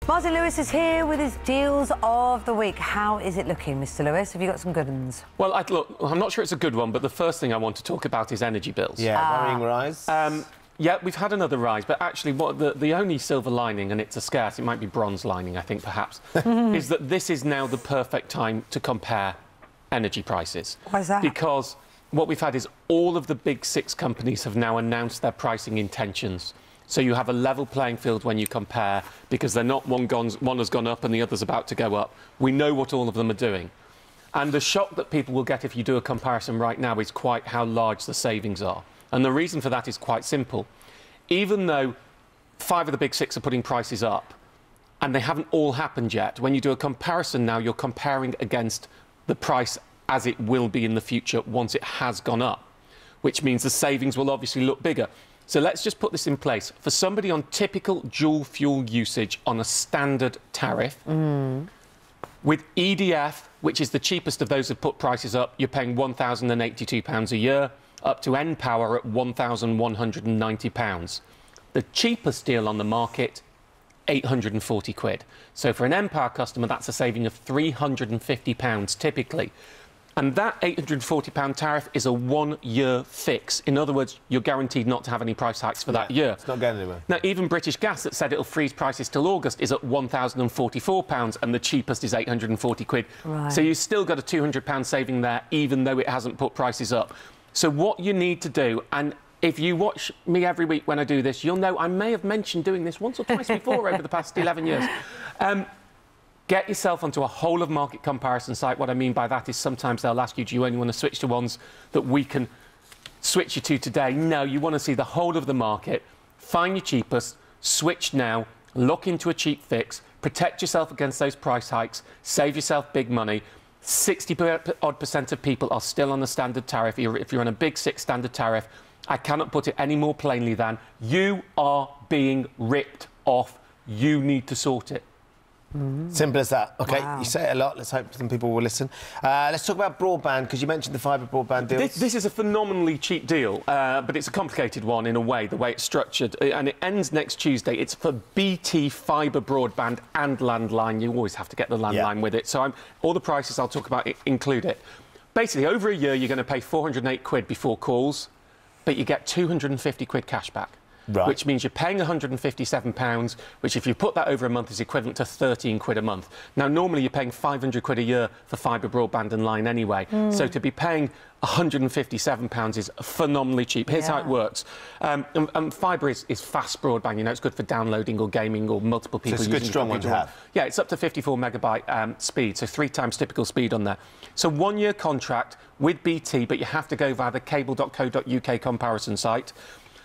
Martin Lewis is here with his deals of the week. How is it looking, Mr. Lewis? Have you got some good ones? Well, look, I'm not sure it's a good one, but the first thing I want to talk about is energy bills. Yeah, worrying rise. Yeah, we've had another rise, but actually what the only silver lining, and it's a scarce, it might be bronze lining, I think, perhaps, is that this is now the perfect time to compare energy prices. Why is that? Because what we've had is all of the big six companies have now announced their pricing intentions. So you have a level playing field when you compare, because they're not one has gone up and the other's about to go up. We know what all of them are doing. And the shock that people will get if you do a comparison right now is quite how large the savings are. And the reason for that is quite simple. Even though 5 of the big 6 are putting prices up, and they haven't all happened yet, when you do a comparison now, you're comparing against the price as it will be in the future once it has gone up, which means the savings will obviously look bigger. So let's just put this in place. For somebody on typical dual fuel usage on a standard tariff, with EDF, which is the cheapest of those that put prices up, you're paying £1,082 a year, up to npower at £1,190. The cheapest deal on the market, 840 quid. So for an npower customer, that's a saving of £350 typically. And that £840 tariff is a 1-year fix. In other words, you're guaranteed not to have any price hikes for that year. It's not going anywhere. Now, even British Gas, that said it'll freeze prices till August, is at £1,044, and the cheapest is 840 quid. Right. So you've still got a £200 saving there, even though it hasn't put prices up. So what you need to do, and if you watch me every week when I do this, you'll know I may have mentioned doing this once or twice before over the past 11 years. Get yourself onto a whole-of-market comparison site. What I mean by that is sometimes they'll ask you, do you only want to switch to ones that we can switch you to today? No, you want to see the whole of the market. Find your cheapest, switch now, lock into a cheap fix, protect yourself against those price hikes, save yourself big money. 60% of people are still on the standard tariff. If you're on a big 6 standard tariff, I cannot put it any more plainly than you are being ripped off. You need to sort it. Simple as that. OK, Wow. You say it a lot. Let's hope some people will listen. Let's talk about broadband, because you mentioned the fibre broadband deals. This is a phenomenally cheap deal, but it's a complicated one in a way, the way it's structured. And it ends next Tuesday. It's for BT fibre broadband and landline. You always have to get the landline with it. So all the prices I'll talk about include it. Basically, over a year, you're going to pay 408 quid before calls, but you get 250 quid cash back. Right. Which means you're paying £157, which if you put that over a month is equivalent to 13 quid a month. Now, normally you're paying 500 quid a year for fibre broadband and line anyway. So to be paying £157 is phenomenally cheap. Here's how it works. And fibre is fast broadband. You know, it's good for downloading or gaming or multiple people So it's a good, strong one to have. Yeah, it's up to 54 megabyte speed, so 3 times typical speed on there. So 1-year contract with BT, but you have to go via the cable.co.uk comparison site.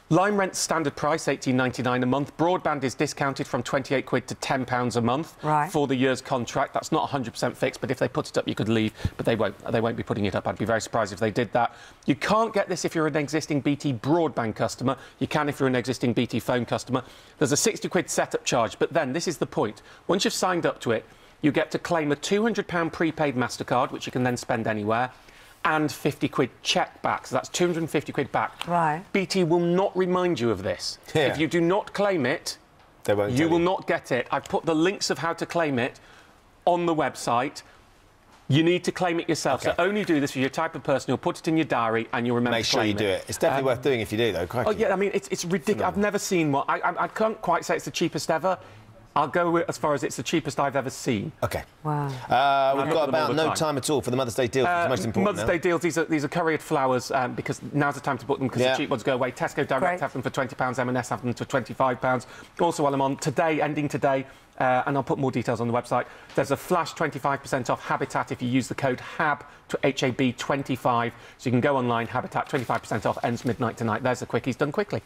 Line rent standard price, £18.99 a month. Broadband is discounted from 28 quid to £10 a month for the year's contract. That's not 100% fixed, but if they put it up, you could leave. But they won't. They won't be putting it up. I'd be very surprised if they did that. You can't get this if you're an existing BT broadband customer. You can if you're an existing BT phone customer. There's a 60 quid setup charge, but then this is the point. Once you've signed up to it, you get to claim a £200 prepaid MasterCard, which you can then spend anywhere, and 50 quid check back. So that's 250 quid back. Right. BT will not remind you of this. Yeah. If you do not claim it, They won't you will not get it. I've put the links of how to claim it on the website. You need to claim it yourself. So only do this for your type of person. You'll put it in your diary and you'll remember Make to sure claim you do it. It's definitely worth doing if you do, though. Crikey. Oh, yeah, I mean, it's ridiculous. I've never seen one. I can't quite say it's the cheapest ever. I'll go as far as it's the cheapest I've ever seen. OK. Wow. We've got about no time at all for the Mother's Day deals, which is most important. Mother's Day deals, these are couriered flowers, because now's the time to book them, because the cheap ones go away. Tesco Direct have them for £20, M&S have them for £25. Also, while I'm on, today, ending today, and I'll put more details on the website, there's a flash 25% off Habitat if you use the code HAB, HAB25. So you can go online, Habitat, 25% off, ends midnight tonight. There's the quickies, done quickly.